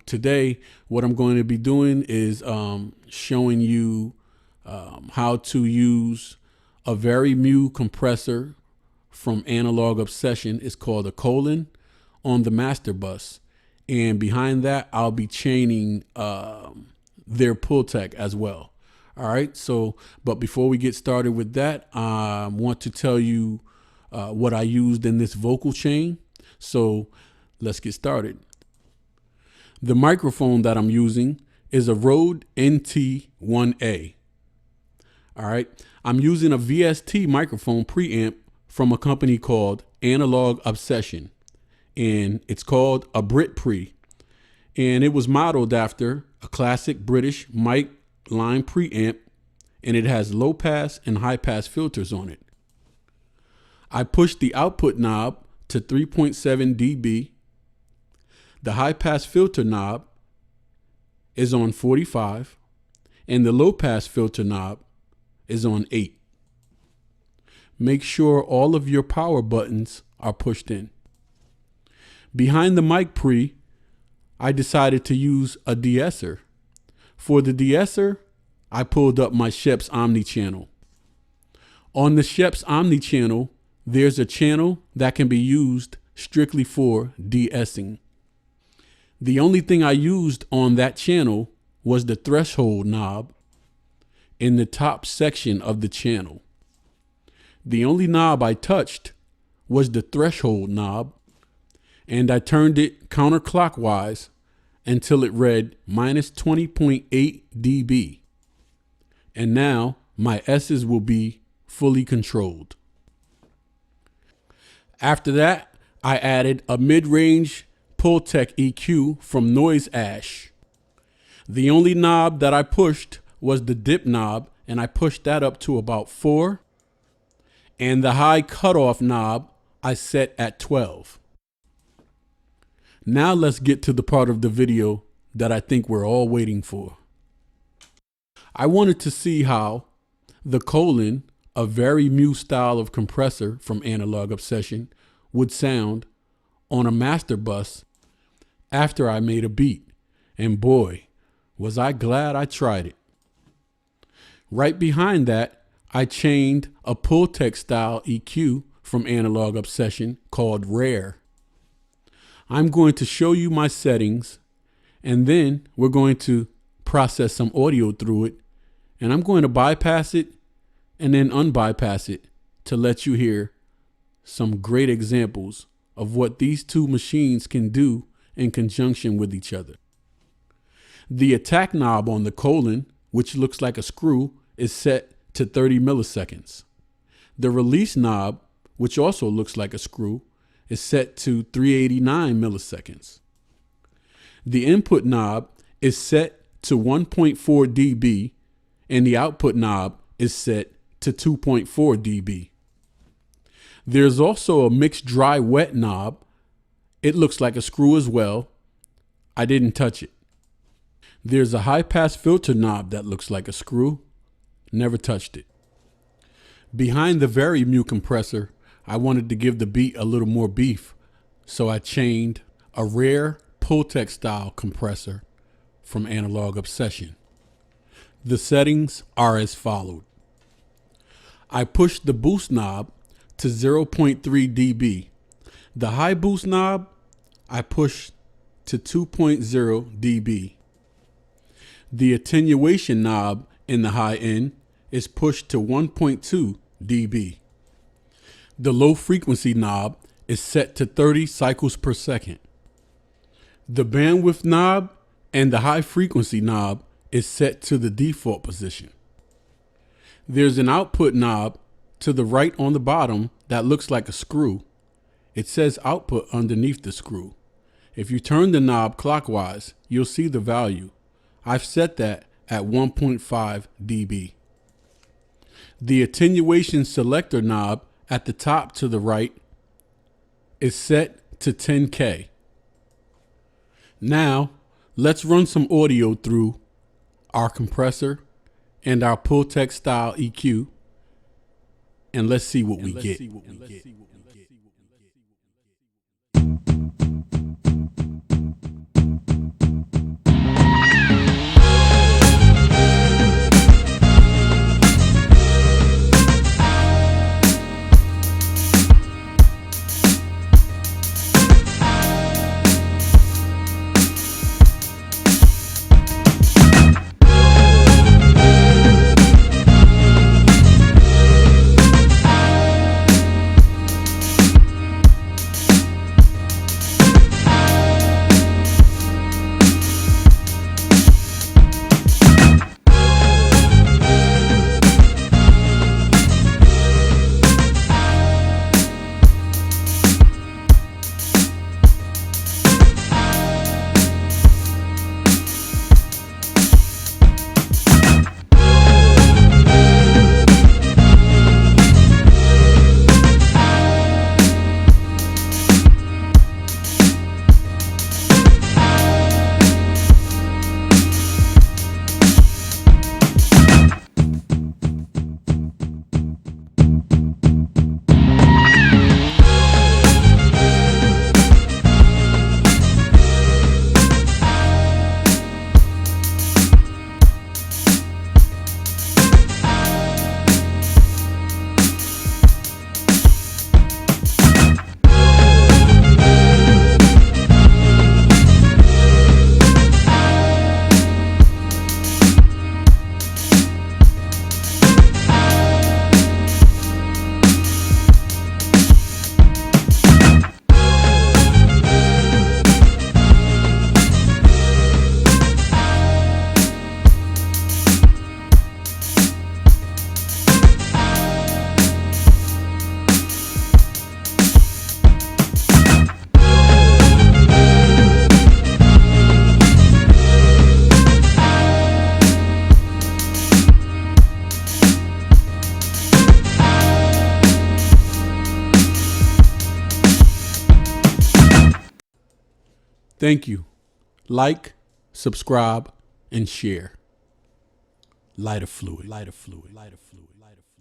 today what I'm going to be doing is showing you how to use a Vari Mu compressor from Analog Obsession. It's called a Kolin on the master bus. And behind that, I'll be chaining their Pultec as well. All right. So, but before we get started with that, I want to tell you what I used in this vocal chain. So let's get started. The microphone that I'm using is a Rode NT1A. All right. I'm using a VST microphone preamp from a company called Analog Obsession, and it's called a Brit Pre, and it was modeled after a classic British mic line preamp, and it has low pass and high pass filters on it. I pushed the output knob to 3.7 dB. The high pass filter knob is on 45, and the low pass filter knob is on 8. Make sure all of your power buttons are pushed in. Behind the mic pre, I decided to use a de-esser. For the de-esser, I pulled up my Schoeps Omni channel. On the Schoeps Omni channel, there's a channel that can be used strictly for de-essing. The only thing I used on that channel was the threshold knob in the top section of the channel. The only knob I touched was the threshold knob, and I turned it counterclockwise until it read minus 20.8 dB. And now my S's will be fully controlled. After that, I added a mid-range Pultec EQ from Noise Ash. The only knob that I pushed was the dip knob, and I pushed that up to about 4. And the high cutoff knob I set at 12. Now let's get to the part of the video that I think we're all waiting for. I wanted to see how the Kolin, a Vari Mu style of compressor from Analog Obsession, would sound on a master bus after I made a beat. And boy, was I glad I tried it. Right behind that, I chained a Pultec style EQ from Analog Obsession called Rare. I'm going to show you my settings, and then we're going to process some audio through it, and I'm going to bypass it and then unbypass it to let you hear some great examples of what these two machines can do in conjunction with each other. The attack knob on the Kolin, which looks like a screw, is set to 30 milliseconds. The release knob, which also looks like a screw, is set to 389 milliseconds. The input knob is set to 1.4 dB, and the output knob is set to 2.4 dB. There's also a mixed dry wet knob. It looks like a screw as well. I didn't touch it. There's a high pass filter knob that looks like a screw. Never touched it. Behind the Vari Mu compressor, I wanted to give the beat a little more beef, so I chained a Rare Pultec style compressor from Analog Obsession. The settings are as followed. I pushed the boost knob to 0.3 dB. The high boost knob I pushed to 2.0 dB. The attenuation knob in the high end is pushed to 1.2 dB. The low frequency knob is set to 30 cycles per second. The bandwidth knob and the high frequency knob is set to the default position. There's an output knob to the right on the bottom that looks like a screw. It says output underneath the screw. If you turn the knob clockwise, you'll see the value. I've set that at 1.5 dB. The attenuation selector knob at the top to the right is set to 10K. Now, let's run some audio through our compressor and our Pultec style EQ, and let's see what we get. Thank you. Like, subscribe, and share. Lighter fluid, lighter fluid, lighter fluid, lighter fluid.